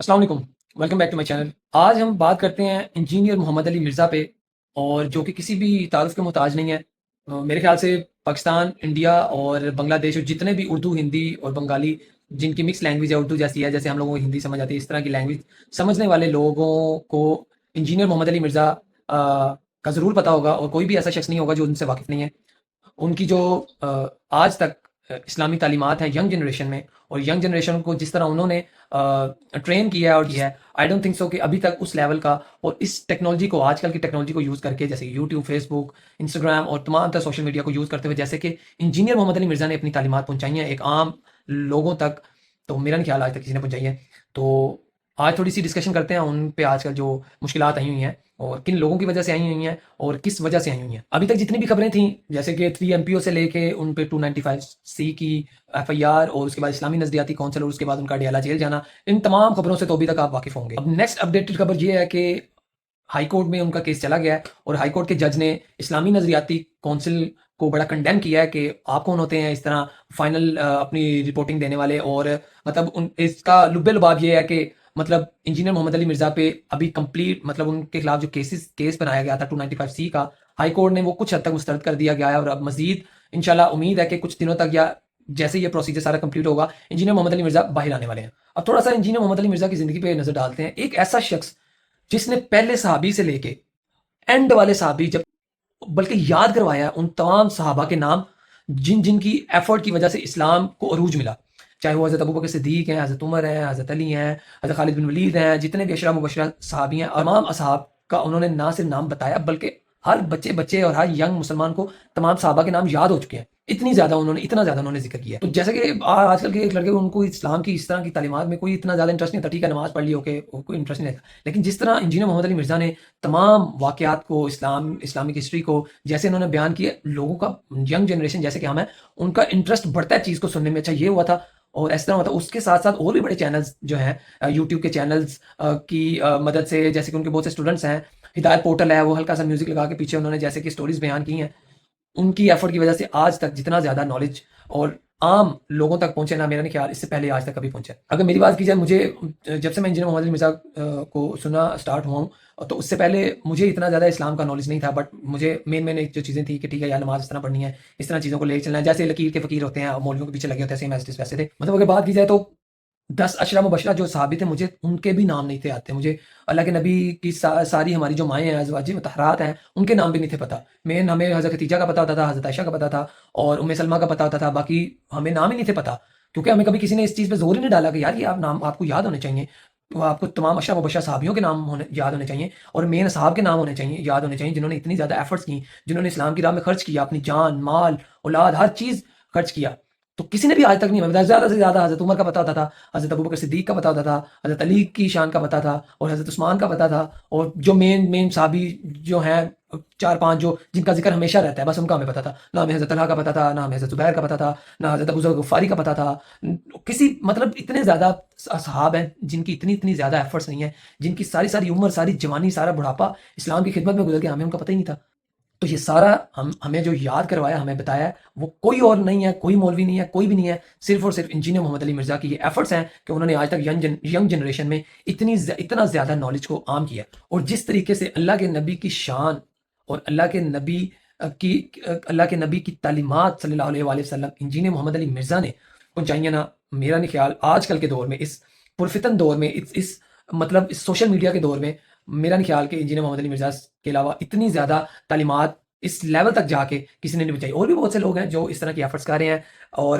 السلام علیکم، welcome back to my channel. آج ہم بات کرتے ہیں انجینئر محمد علی مرزا پہ، اور جو کہ کسی بھی تعارف کے محتاج نہیں ہے۔ میرے خیال سے پاکستان، انڈیا اور بنگلہ دیش اور جتنے بھی اردو، ہندی اور بنگالی جن کی مکس لینگویج ہے، اردو جیسی ہے، جیسے ہم لوگوں کو ہندی سمجھ آتی ہے، اس طرح کی لینگویج سمجھنے والے لوگوں کو انجینئر محمد علی مرزا کا ضرور پتہ ہوگا، اور کوئی بھی ایسا شخص نہیں ہوگا جو ان سے واقف نہیں ہے۔ ان کی جو آج تک اسلامی تعلیمات ہیں ینگ جنریشن میں، اور ینگ جنریشن کو جس طرح انہوں نے ٹرین کیا ہے اور کیا ہے، آئی ڈونٹ تھنک سو کہ ابھی تک اس لیول کا، اور اس ٹیکنالوجی کو، آج کل کی ٹیکنالوجی کو یوز کر کے، جیسے یوٹیوب، فیس بک، انسٹاگرام اور تمام تر سوشل میڈیا کو یوز کرتے ہوئے، جیسے کہ انجینئر محمد علی مرزا نے اپنی تعلیمات پہنچائی ہیں ایک عام لوگوں تک، تو میرا نہیں خیال آج تک کسی نے پہنچائی ہے۔ تو آج تھوڑی سی ڈسکشن کرتے ہیں ان پہ، آج کل جو مشکلات آئی ہوئی ہیں اور کن لوگوں کی وجہ سے آئی ہوئی ہیں اور کس وجہ سے آئی ہوئی ہیں۔ ابھی تک جتنی بھی خبریں تھیں، جیسے کہ 3 MPO سے لے کے ان پہ 295C کی FIR، اور اس کے بعد اسلامی نظریاتی کونسل، اور اس کے بعد ان کا ڈیالہ جیل جانا، ان تمام خبروں سے تو ابھی تک آپ واقف ہوں گے۔ اب نیکسٹ اپڈیٹڈ خبر یہ ہے کہ ہائی کورٹ میں ان کا کیس چلا گیا ہے، اور ہائی کورٹ کے جج نے اسلامی نظریاتی کونسل کو بڑا کنڈیم کیا ہے کہ آپ کون ہوتے ہیں اس طرح فائنل اپنی رپورٹنگ دینے والے، اور مطلب اس کا لب لباب یہ ہے کہ مطلب انجینئر محمد علی مرزا پہ ابھی کمپلیٹ، مطلب ان کے خلاف جو کیس بنایا گیا تھا 295C کا، ہائی کورٹ نے وہ کچھ حد تک مسترد کر دیا گیا ہے، اور اب مزید انشاءاللہ امید ہے کہ کچھ دنوں تک، یا جیسے یہ پروسیجر سارا کمپلیٹ ہوگا، انجینئر محمد علی مرزا باہر آنے والے ہیں۔ اب تھوڑا سا انجینئر محمد علی مرزا کی زندگی پہ نظر ڈالتے ہیں۔ ایک ایسا شخص جس نے پہلے صحابی سے لے کے اینڈ والے صحابی، جب بلکہ یاد کروایا ان تمام صحابہ کے نام جن جن کی ایفرٹ کی وجہ سے اسلام کو عروج ملا، چاہے وہ حضرت ابوبکر صدیق ہیں، حضرت عمر ہیں، حضرت علی ہیں، حضرت خالد بن ولید ہیں، جتنے بھی عشرہ مبشرہ صحابی ہیں، تمام اصحاب کا انہوں نے نہ صرف نام بتایا، بلکہ ہر بچے اور ہر ینگ مسلمان کو تمام صحابہ کے نام یاد ہو چکے ہیں۔ اتنا زیادہ انہوں نے ذکر کیا ہے۔ تو جیسے کہ آج کل کے ایک لڑکے، ان کو اسلام کی اس طرح کی تعلیمات میں کوئی اتنا زیادہ انٹرسٹ نہیں تھا، ٹھیک ہے نماز پڑھ لی، اوکے، کوئی انٹرسٹ نہیں تھا، لیکن جس طرح انجینئر محمد علی مرزا نے تمام واقعات کو، اسلامک ہسٹری کو جیسے انہوں نے بیان کیا، لوگوں کا، ینگ جنریشن جیسے کہ ہم ہیں، ان کا انٹرسٹ بڑھتا ہے چیز کو سننے میں۔ اچھا یہ ہوا تھا اور اس طرح ہوتا ہے۔ اس کے ساتھ ساتھ اور بھی بڑے چینلز جو ہیں، یوٹیوب کے چینلز کی مدد سے، جیسے کہ ان کے بہت سے اسٹوڈنٹس ہیں، ہدایت پورٹل ہے، وہ ہلکا سا میوزک لگا کے پیچھے انہوں نے جیسے کہ سٹوریز بیان کی ہیں، ان کی ایفرٹ کی وجہ سے آج تک جتنا زیادہ نالج اور عام لوگوں تک پہنچے نا، میرا نہیں خیال اس سے پہلے آج تک کبھی پہنچا۔ اگر میری بات کی جائے، مجھے جب سے میں انجینئر محمد علی مرزا کو سننا اسٹارٹ ہوا ہوں، تو اس سے پہلے مجھے اتنا زیادہ اسلام کا نالج نہیں تھا، بٹ مجھے مین جو چیزیں تھیں کہ ٹھیک ہے یار، نماز اس طرح پڑھنی ہے، اس طرح چیزوں کو لے چلنا ہے، جیسے لکیر کے فقیر ہوتے ہیں، مولویوں کے پیچھے لگے ہوتے ہیں، سیم ایز ویسے تھے۔ مطلب اگر بات کی جائے تو 10 اشرا مبشرہ جو صحابی تھے، مجھے ان کے بھی نام نہیں تھے آتے۔ مجھے اللہ کے نبی کی ساری ہماری جو مائیں ہیں، ازواج مطہرات ہیں، ان کے نام بھی نہیں تھے پتہ۔ مین ہمیں حضرت خدیجہ کا پتہ ہوتا تھا، حضرت عائشہ کا پتہ تھا، اور ام سلمہ کا پتہ ہوتا تھا، باقی ہمیں نام ہی نہیں تھے پتہ، کیونکہ ہمیں کبھی کسی نے اس چیز پہ زور ہی نہیں ڈالا کہ یار یہ آپ نام آپ کو یاد ہونے چاہیے، تو آپ کو تمام اشرا مبشرہ صحابیوں کے نام یاد ہونے چاہیے، اور مین اصحاب کے نام ہونے چاہیے، یاد ہونے چاہیے، جنہوں نے اتنی زیادہ ایفرٹس کی، جنہوں نے اسلام کی راہ میں خرچ کیا، اپنی جان، مال، اولاد، ہر چیز خرچ کیا۔ تو کسی نے بھی آج تک نہیں بتایا۔ زیادہ سے زیادہ حضرت عمر کا پتہ ہوتا تھا، حضرت ابوبکر صدیق کا پتہ ہوتا تھا، حضرت علی کی شان کا پتہ تھا، اور حضرت عثمان کا پتہ تھا، اور جو مین صحابی جو ہیں 4 5 جو جن کا ذکر ہمیشہ رہتا ہے، بس ان کا ہمیں پتہ تھا۔ نہ ہمیں حضرت طلحہ کا پتہ تھا، نہ ہمیں حضرت زبیر کا پتہ تھا، نہ حضرت ابو ذر غفاری کا پتہ تھا۔ کسی مطلب اتنے زیادہ اصحاب ہیں جن کی اتنی زیادہ ایفرٹس نہیں ہیں، جن کی ساری عمر، ساری جوانی، سارا بڑھاپا اسلام کی خدمت میں گزر گیا، ہمیں ان کا پتہ ہی نہیں تھا۔ تو یہ سارا ہمیں جو یاد کروایا، ہمیں بتایا ہے، وہ کوئی اور نہیں ہے، کوئی مولوی نہیں ہے، کوئی بھی نہیں ہے، صرف اور صرف انجینئر محمد علی مرزا کی یہ ایفرٹس ہیں کہ انہوں نے آج تک ینگ جنریشن میں اتنا زیادہ نالج کو عام کیا۔ اور جس طریقے سے اللہ کے نبی کی شان اور اللہ کے نبی کی تعلیمات صلی اللہ علیہ وآلہ وسلم انجینئر محمد علی مرزا نے پہنچائی ہیں نا، میرا نہیں خیال آج کل کے دور میں، اس پرفتن دور میں، مطلب اس سوشل میڈیا کے دور میں، میرا نہیں خیال کہ انجینئر محمد علی مرزا کے علاوہ اتنی زیادہ تعلیمات اس لیول تک جا کے کسی نے نہیں بچائی۔ اور بھی بہت سے لوگ ہیں جو اس طرح کی ایفرٹس کر رہے ہیں، اور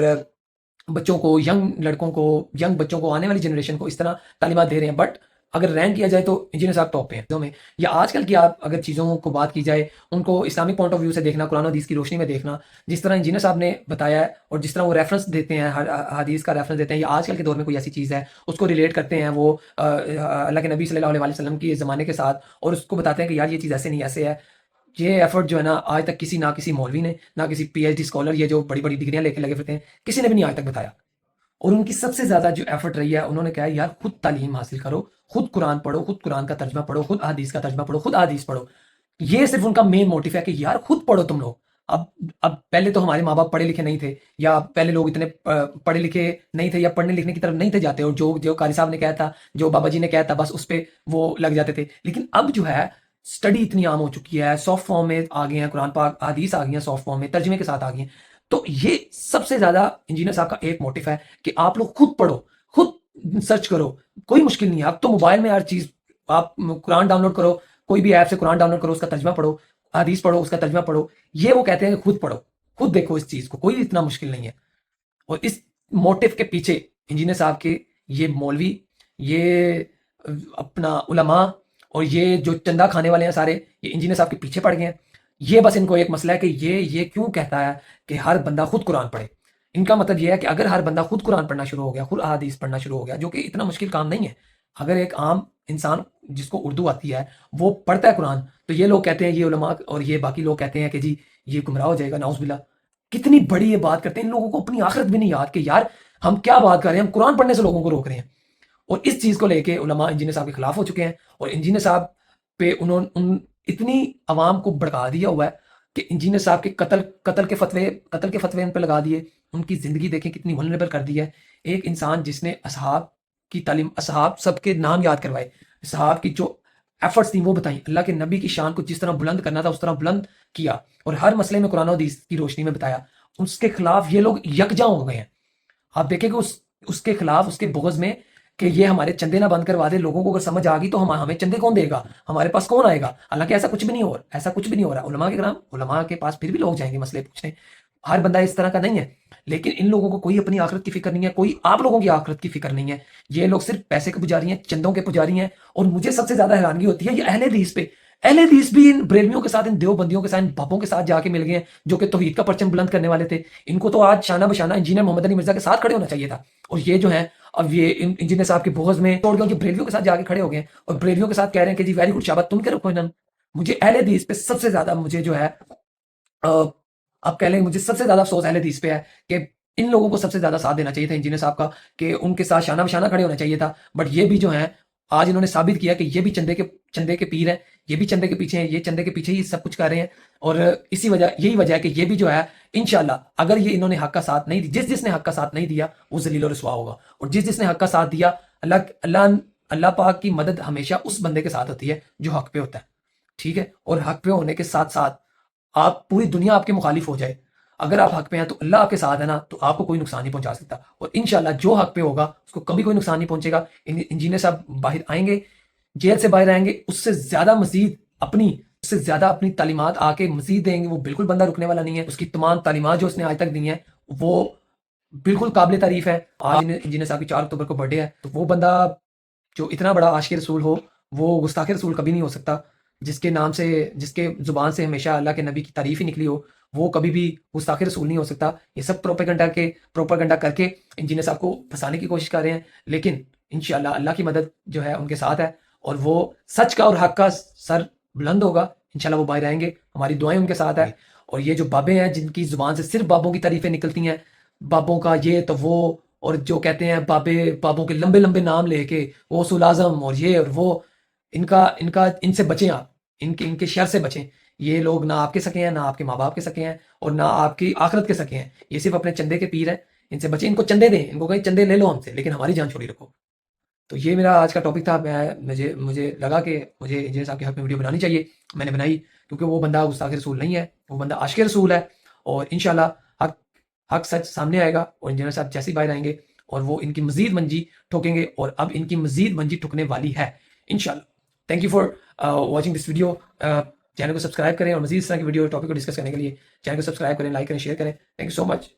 بچوں کو، ینگ لڑکوں کو، ینگ بچوں کو، آنے والی جنریشن کو اس طرح تعلیمات دے رہے ہیں۔ بٹ اگر رینک کیا جائے تو انجینئر صاحب ٹاپ پہ ہیں چیزوں میں، یا آج کل کی آپ اگر چیزوں کو بات کی جائے، ان کو اسلامک پوائنٹ آف ویو سے دیکھنا، قرآن و حدیث کی روشنی میں دیکھنا، جس طرح انجینئر صاحب نے بتایا ہے، اور جس طرح وہ ریفرنس دیتے ہیں، ہر حدیث کا ریفرنس دیتے ہیں، یا آج کل کے دور میں کوئی ایسی چیز ہے اس کو ریلیٹ کرتے ہیں وہ اللہ کے نبی صلی اللہ علیہ وسلم کی زمانے کے ساتھ، اور اس کو بتاتے ہیں کہ یار یہ چیز ایسے نہیں، ایسے ہے۔ یہ ایفرٹ جو ہے نا، آج تک نہ کسی مولوی نے، نہ کسی PhD اسکالر، یہ جو بڑی ڈگریاں لے کے لگے پھرتے ہیں، کسی نے بھی نہیں آج تک بتایا۔ اور ان کی سب سے زیادہ جو ایفرٹ رہی ہے، انہوں نے کہا ہے یار خود تعلیم حاصل کرو، خود قرآن پڑھو، خود قرآن کا ترجمہ پڑھو، خود حدیث کا ترجمہ پڑھو، خود حدیث پڑھو۔ یہ صرف ان کا مین موٹیو ہے کہ یار خود پڑھو تم لوگ، اب اب پہلے تو ہمارے ماں باپ پڑھے لکھے نہیں تھے، یا پہلے لوگ اتنے پڑھے لکھے نہیں تھے، یا پڑھنے لکھنے کی طرف نہیں تھے جاتے، اور جو جو قاری صاحب نے کہا تھا، جو بابا جی نے کہا تھا، بس اس پہ وہ لگ جاتے تھے. لیکن اب جو ہے اسٹڈی اتنی عام ہو چکی ہے، سافٹ فارم میں آ گئے ہیں، قرآن پاک حدیث آ گئی ہیں، سافٹ فارم میں ترجمے کے ساتھ آ گئی ہیں. تو یہ سب سے زیادہ انجینئر صاحب کا ایک موٹیو ہے کہ آپ لوگ خود پڑھو، خود سرچ کرو. کوئی مشکل نہیں ہے، اب تو موبائل میں ہر چیز، آپ قرآن ڈاؤن لوڈ کرو، کوئی بھی ایپ سے قرآن ڈاؤن لوڈ کرو، اس کا ترجمہ پڑھو، حدیث پڑھو، اس کا ترجمہ پڑھو. یہ وہ کہتے ہیں کہ خود پڑھو، خود دیکھو اس چیز کو، کوئی اتنا مشکل نہیں ہے. اور اس موٹیو کے پیچھے انجینئر صاحب کے یہ مولوی، یہ اپنا علماء، اور یہ جو چندہ کھانے والے ہیں سارے، یہ انجینئر صاحب کے پیچھے پڑ گئے ہیں. یہ بس ان کو ایک مسئلہ ہے کہ یہ کیوں کہتا ہے کہ ہر بندہ خود قرآن پڑھے. ان کا مطلب یہ ہے کہ اگر ہر بندہ خود قرآن پڑھنا شروع ہو گیا، خود احادیث پڑھنا شروع ہو گیا، جو کہ اتنا مشکل کام نہیں ہے، اگر ایک عام انسان جس کو اردو آتی ہے وہ پڑھتا ہے قرآن، تو یہ لوگ کہتے ہیں، یہ علماء اور یہ باقی لوگ کہتے ہیں کہ جی یہ گمراہ ہو جائے گا، نعوذ باللہ. کتنی بڑی یہ بات کرتے ہیں. ان لوگوں کو اپنی آخرت بھی نہیں یاد کہ یار ہم کیا بات کر رہے ہیں، ہم قرآن پڑھنے سے لوگوں کو روک رہے ہیں. اور اس چیز کو لے کے علماء انجینئر صاحب کے خلاف ہو چکے ہیں، اور انجینئر صاحب پہ اتنی عوام کو بھڑکا دیا ہوا ہے کہ انجینئر صاحب کے قتل کے فتوے ان پہ لگا دیے. ان کی زندگی دیکھیں کتنی ولنریبل کر دی ہے. ایک انسان جس نے اصحاب کی تعلیم، اصحاب سب کے نام یاد کروائے، اصحاب کی جو ایفرٹس تھیں وہ بتائیں، اللہ کے نبی کی شان کو جس طرح بلند کرنا تھا اس طرح بلند کیا، اور ہر مسئلے میں قرآن و حدیث کی روشنی میں بتایا. اس کے خلاف یہ لوگ یکجا ہو گئے ہیں. آپ دیکھیں کہ اس کے خلاف، اس کے بغض میں، کہ یہ ہمارے چندے نہ بند کروا دے. لوگوں کو اگر سمجھ آ گئی تو ہمیں چندے کون دے گا، ہمارے پاس کون آئے گا. حالانکہ ایسا کچھ بھی نہیں ہو رہا. علماء کے کرام، علماء کے پاس پھر بھی لوگ جائیں گے مسئلے پوچھنے. ہر بندہ اس طرح کا نہیں ہے، لیکن ان لوگوں کو کوئی اپنی آخرت کی فکر نہیں ہے، کوئی آپ لوگوں کی آخرت کی فکر نہیں ہے. یہ لوگ صرف پیسے کے پجاری ہیں، چندوں کے پجاری ہیں. اور مجھے سب سے زیادہ حیرانگی ہوتی ہے یہ اہل حدیث پہ. اہل حدیث بھی ان بریلویوں کے ساتھ، ان دیوبندیوں کے ساتھ، ان بابوں کے ساتھ جا کے مل گئے ہیں جو کہ توحید کا پرچم بلند کرنے والے تھے. ان کو تو آج شانہ بشانہ انجینئر محمد علی مرزا کے ساتھ کھڑے ہونا چاہیے تھا. اور یہ جو ہیں اب یہ انجینئر صاحب کے بغض میں توڑ گئے، بریلویوں کے ساتھ جا کے کھڑے ہو گئے، اور بریلویوں کے ساتھ کہہ رہے ہیں کہ جی ویری گڈ شابت تم کے رکھو انہوں. مجھے اہل حدیث پہ سب سے زیادہ، مجھے جو ہے آپ کہہ لیں، مجھے سب سے زیادہ افسوس اہل حدیث پہ ہے کہ ان لوگوں کو سب سے زیادہ ساتھ دینا چاہیے تھا انجینئر صاحب کا، کہ ان کے ساتھ شانہ بشانہ کھڑے ہونا چاہیے تھا. بٹ یہ بھی جو ہیں آج انہوں نے ثابت کیا کہ یہ بھی چندے کے پیر ہیں، یہ بھی چندے کے پیچھے ہیں، یہ چندے کے پیچھے ہی سب کچھ کر رہے ہیں. اور یہی وجہ ہے کہ یہ بھی جو ہے انشاءاللہ اگر یہ انہوں نے حق کا ساتھ نہیں دیا، جس نے حق کا ساتھ نہیں دیا وہ ذلیل و رسوا ہوگا. اور جس نے حق کا ساتھ دیا، اللہ پاک کی مدد ہمیشہ اس بندے کے ساتھ ہوتی ہے جو حق پہ ہوتا ہے. ٹھیک ہے. اور حق پہ ہونے کے ساتھ ساتھ آپ پوری دنیا آپ کے مخالف ہو جائے، اگر آپ حق پہ ہیں تو اللہ آپ کے ساتھ ہے نا، تو آپ کو کوئی نقصان نہیں پہنچا سکتا. اور انشاءاللہ جو حق پہ ہوگا اس کو کبھی کوئی نقصان نہیں پہنچے گا. انجینئر صاحب باہر آئیں گے، جیل سے باہر آئیں گے، اس سے زیادہ اپنی تعلیمات آ کے مزید دیں گے. وہ بالکل بندہ رکنے والا نہیں ہے. اس کی تمام تعلیمات جو اس نے آج تک دی ہیں وہ بالکل قابل تعریف ہے. آج انجینئر صاحب کی 4 اکتوبر کو برتھ ڈے ہے، تو وہ بندہ جو اتنا بڑا عاشق رسول ہو، وہ گستاخ رسول کبھی نہیں ہو سکتا. جس کے زبان سے ہمیشہ اللہ کے نبی کی تعریف ہی نکلی ہو، وہ کبھی بھی گستاخ رسول نہیں ہو سکتا. یہ سب پروپیگنڈا کر کے انجینئر صاحب کو پھنسانے کی کوشش کر رہے ہیں. لیکن انشاءاللہ اللہ کی مدد جو ہے ان کے ساتھ ہے، اور وہ سچ کا اور حق کا سر بلند ہوگا. انشاءاللہ وہ باہر آئیں گے، ہماری دعائیں ان کے ساتھ ہیں. اور یہ جو بابے ہیں جن کی زبان سے صرف بابوں کی تعریفیں نکلتی ہیں، بابوں کا یہ تو وہ، اور جو کہتے ہیں بابوں کے لمبے لمبے نام لے کے غوث اعظم اور یہ اور وہ، ان سے بچیں آپ، ان کے شر سے بچیں. یہ لوگ نہ آپ کے سکے ہیں، نہ آپ کے ماں باپ کے سکے ہیں، اور نہ آپ کی آخرت کے سکے ہیں. یہ صرف اپنے چندے کے پیر ہیں. ان سے بچیں، ان کو چندے دیں، ان کو کہیں چندے لے لو ہم سے، لیکن ہماری جان چھوڑی رکھو. تو یہ میرا آج کا ٹاپک تھا. مجھے لگا کہ مجھے انجینئر صاحب کے حق میں ویڈیو بنانی چاہیے. میں نے بنائی کیونکہ وہ بندہ گستاخ رسول نہیں ہے، وہ بندہ عاشق رسول ہے. اور انشاءاللہ حق سچ سامنے آئے گا، اور انجینئر صاحب جیسے باہر آئیں گے اور وہ ان کی مزید منجی ٹھوکیں گے، اور اب ان کی مزید منجی ٹھکنے والی ہے انشاءاللہ. Thank you for watching this video. Channel کو سبسکرائب کریں، اور مزید اس طرح کی ویڈیو ٹاپک کو ڈسکس کرنے کے لیے چینل کو سبسکرائب کریں، لائک کریں، شیئر کریں. Thank you so much.